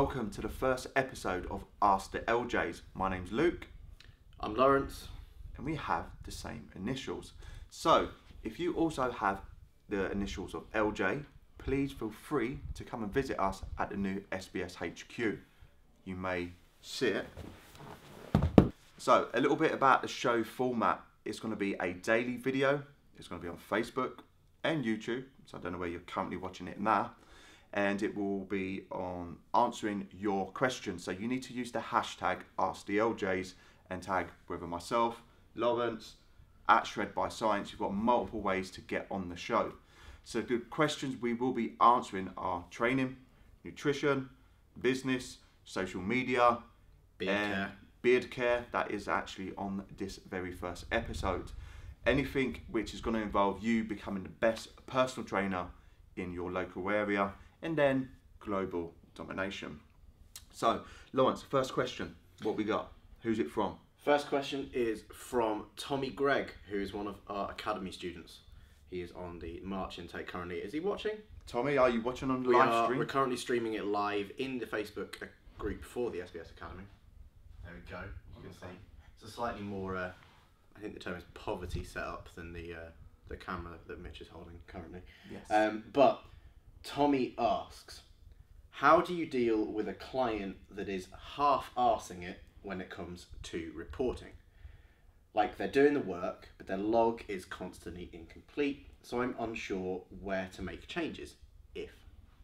welcome to the first episode of AskTheLJs. My name's Luke. I'm Lawrence. And we have the same initials. So, if you also have the initials of LJ, please feel free to come and visit us at the new SBS HQ. You may see it. So, a little bit about the show format. It's going to be a daily video. It's going to be on Facebook and YouTube. So, I don't know where you're currently watching it now. And it will be on answering your questions. So, you need to use the hashtag AskTheLJs and tag whether myself, Lawrence, at Shred by Science. You've got multiple ways to get on the show. So the questions we will be answering are training, nutrition, business, social media, beard care. That is actually on this very first episode. Anything which is going to involve you becoming the best personal trainer in your local area, and then global domination. So Lawrence, first question, what we got? Who's it from? First question is from Tommy Gregg, who is one of our academy students. He is on the March intake currently. Is he watching? Tommy, are you watching on the live stream? We're currently streaming it live in the Facebook group for the SBS Academy. There we go. You can see it's a slightly more, I think the term is poverty setup than the camera that Mitch is holding currently. Yes. But Tommy asks, how do you deal with a client that is half-arsing it when it comes to reporting? Like, they're doing the work, but their log is constantly incomplete, so I'm unsure where to make changes, if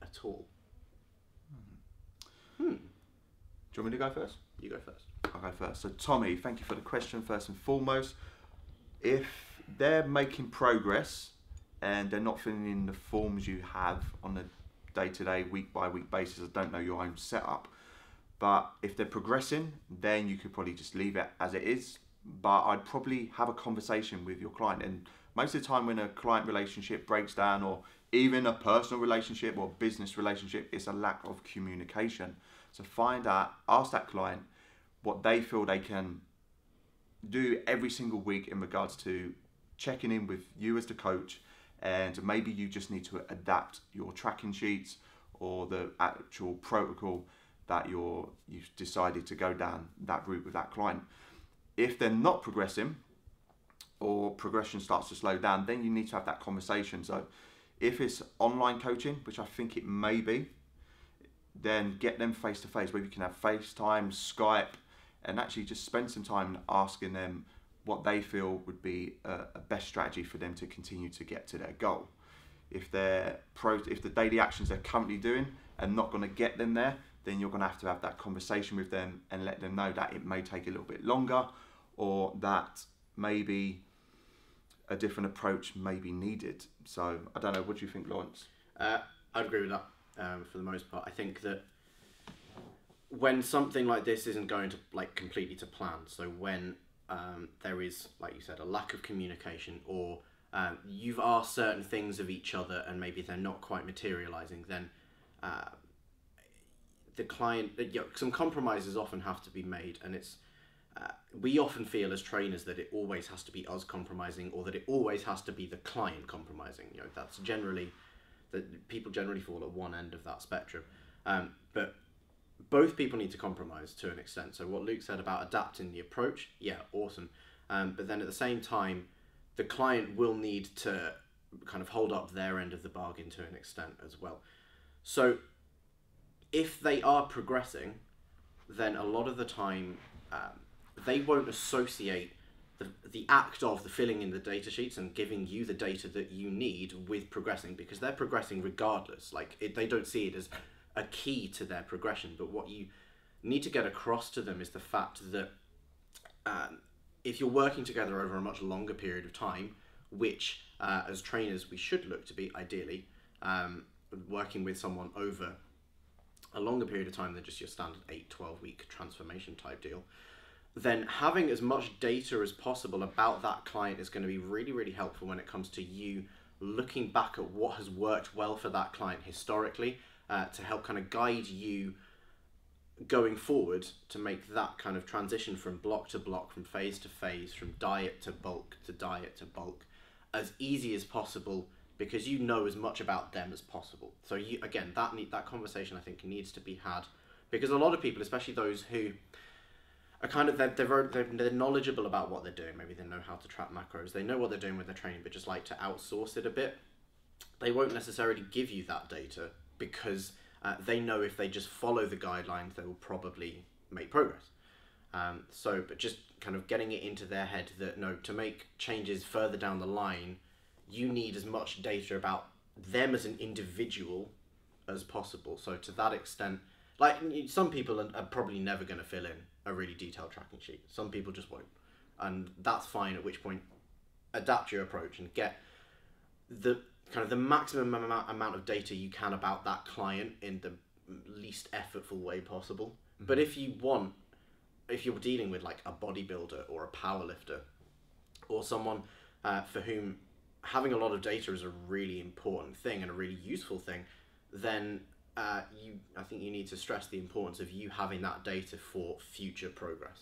at all. Do you want me to go first? You go first. I'll go first. So Tommy, thank you for the question first and foremost. If they're making progress and they're not filling in the forms you have on a day-to-day, week-by-week basis, I don't know your own setup, but if they're progressing, then you could probably just leave it as it is. But I'd probably have a conversation with your client. And most of the time when a client relationship breaks down, or even a personal relationship or business relationship, it's a lack of communication. So find out, ask that client what they feel they can do every single week in regards to checking in with you as the coach. And maybe you just need to adapt your tracking sheets or the actual protocol that you've decided to go down that route with that client. If they're not progressing or progression starts to slow down, then you need to have that conversation. So if it's online coaching, which I think it may be, then get them face to face, where you can have FaceTime, Skype, and actually just spend some time asking them what they feel would be a best strategy for them to continue to get to their goal. If the daily actions they're currently doing are not going to get them there, then you're going to have that conversation with them and let them know that it may take a little bit longer, or that maybe a different approach may be needed. So I don't know, what do you think, Lawrence? I'd agree with that for the most part. I think that when something like this isn't going to completely to plan, so when there is, like you said, a lack of communication, or you've asked certain things of each other and maybe they're not quite materializing, then the client, some compromises often have to be made, and it's we often feel as trainers that it always has to be us compromising, or that it always has to be the client compromising. That's generally that people generally fall at one end of that spectrum, but both people need to compromise to an extent. So what Luke said about adapting the approach, yeah, awesome, but then at the same time, the client will need to kind of hold up their end of the bargain to an extent as well. So if they are progressing, then a lot of the time they won't associate the act of the filling in the data sheets and giving you the data that you need with progressing, because they're progressing regardless. They don't see it as a key to their progression. But what you need to get across to them is the fact that if you're working together over a much longer period of time, which as trainers we should look to be ideally, working with someone over a longer period of time than just your standard 8-12 week transformation type deal, then having as much data as possible about that client is going to be really, really helpful when it comes to you looking back at what has worked well for that client historically, to help kind of guide you going forward to make that kind of transition from block to block, from phase to phase, from diet to bulk to diet to bulk, as easy as possible, because you know as much about them as possible. So again, that conversation I think needs to be had Because a lot of people, especially those who are kind of, they're knowledgeable about what they're doing. Maybe they know how to track macros. They know what they're doing with their training, but just like to outsource it a bit. They won't necessarily give you that data because they know if they just follow the guidelines, they will probably make progress. But just kind of getting it into their head that no, to make changes further down the line, you need as much data about them as an individual as possible. So to that extent, like some people are probably never going to fill in a really detailed tracking sheet. Some people just won't. And that's fine, at which point adapt your approach and get the kind of the maximum amount of data you can about that client in the least effortful way possible. Mm-hmm. But if you're dealing with like a bodybuilder or a powerlifter or someone for whom having a lot of data is a really important thing and a really useful thing, then I think you need to stress the importance of you having that data for future progress.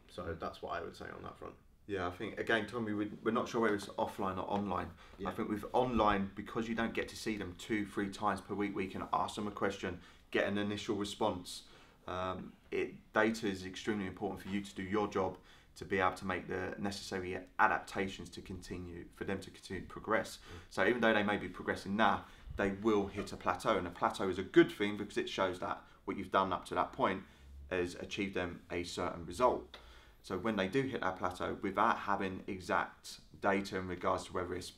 So that's what I would say on that front. Yeah, I think, again, Tommy, we're not sure whether it's offline or online. Yeah. I think with online, because you don't get to see them 2-3 times per week, we can ask them a question, get an initial response. Data is extremely important for you to do your job, to be able to make the necessary adaptations for them to continue to progress. So even though they may be progressing now, they will hit a plateau, and a plateau is a good thing because it shows that what you've done up to that point has achieved them a certain result. So when they do hit that plateau, without having exact data in regards to whether it's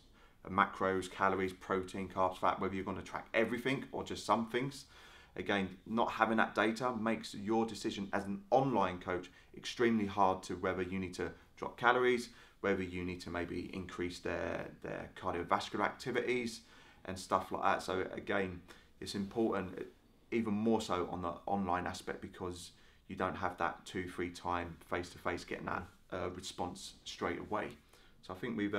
macros, calories, protein, carbs, fat, whether you're going to track everything or just some things, again, not having that data makes your decision as an online coach extremely hard to whether you need to drop calories, whether you need to maybe increase their cardiovascular activities and stuff like that. So again, it's important, even more so on the online aspect, because you don't have that 2-3 time face-to-face getting that response straight away. So I think we've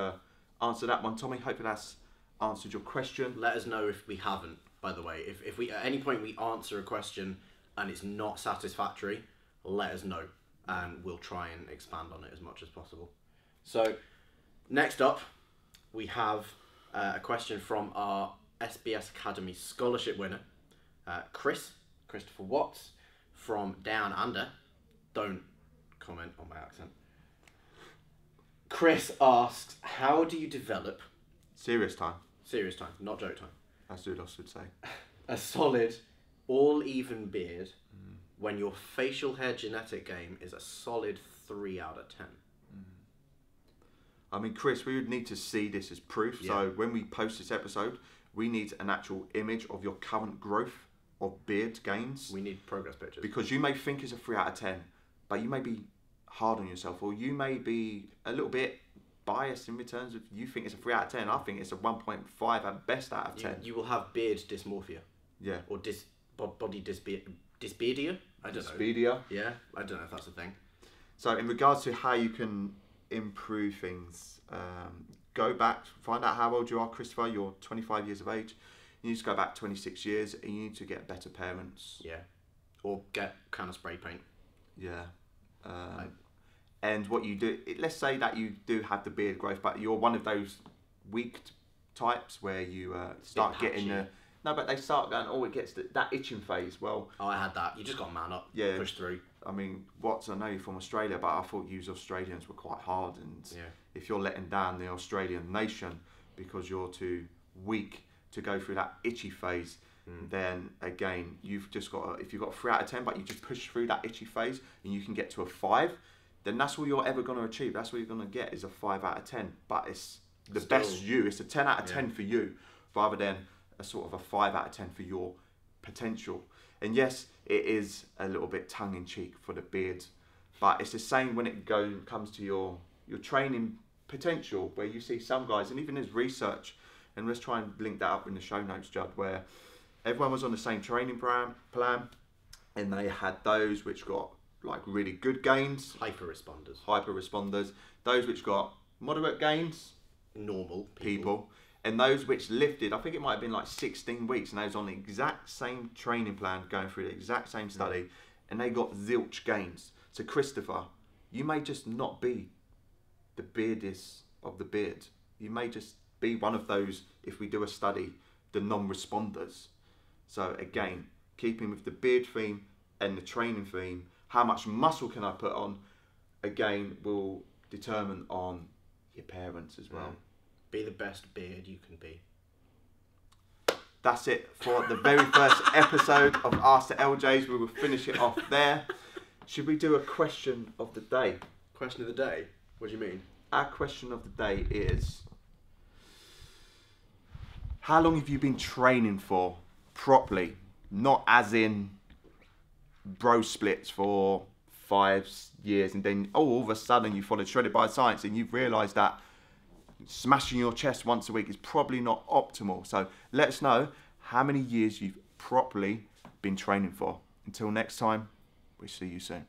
answered that one, Tommy. Hopefully that's answered your question. Let us know if we haven't, by the way. If we at any point we answer a question and it's not satisfactory, let us know and we'll try and expand on it as much as possible. So next up, we have a question from our SBS Academy scholarship winner, Christopher Watts, from Down Under. Don't comment on my accent. Chris asks, how do you develop... Serious time, not joke time. as Zudos would say. A solid, all-even beard when your facial hair genetic game is a solid 3 out of 10. I mean, Chris, we would need to see this as proof. Yeah. So when we post this episode, we need an actual image of your current growth of beard gains. We need progress pictures. Because you may think it's a 3 out of 10, but you may be hard on yourself, or you may be a little bit biased in terms of you think it's a 3 out of 10. I think it's a 1.5 at best out of 10. You will have beard dysmorphia. Yeah. Or body dysbeardia. I don't know. Dysbeardia. Yeah, I don't know if that's a thing. So in regards to how you can improve things, go back, find out how old you are, Christopher. You're 25 years of age. You need to go back 26 years, and you need to get better parents. Yeah. Or get kind of spray paint. Yeah. And what you do, let's say that you do have the beard growth, but you're one of those weak types where you start getting the... No, but they start going, oh, it gets that itching phase. Well... Oh, I had that. You just got to man up, push through. I mean, Watts, I know you're from Australia, but I thought you Australians were quite hard. And if you're letting down the Australian nation because you're too weak to go through that itchy phase, then again, you've just got to, if you've got a 3 out of 10, but you just push through that itchy phase and you can get to a 5, then that's all you're ever going to achieve. That's what you're going to get is a 5 out of 10. But it's the best you. It's a 10 out of 10 for you, rather than a sort of a 5 out of 10 for your potential. And yes, it is a little bit tongue-in-cheek for the beard, but it's the same when it comes to your training potential, where you see some guys, and even there's research, and let's try and link that up in the show notes, Judd, where everyone was on the same training plan, and they had those which got like really good gains, hyper responders, those which got moderate gains, normal people, and those which lifted, I think it might have been like 16 weeks, and they was on the exact same training plan, going through the exact same study, and they got zilch gains. So Christopher, you may just not be the beardest of the beard. You may just be one of those, if we do a study, the non-responders. So again, keeping with the beard theme, and the training theme, how much muscle can I put on, again, will determine on your parents as well. Be the best beard you can be. That's it for the very first episode of Ask the LJs. We will finish it off there. Should we do a question of the day? Question of the day? What do you mean? Our question of the day is, how long have you been training for properly? Not as in bro splits for 5 years and then all of a sudden you followed Shredded by Science and you've realised that smashing your chest once a week is probably not optimal. So let us know how many years you've properly been training for. Until next time, we'll see you soon.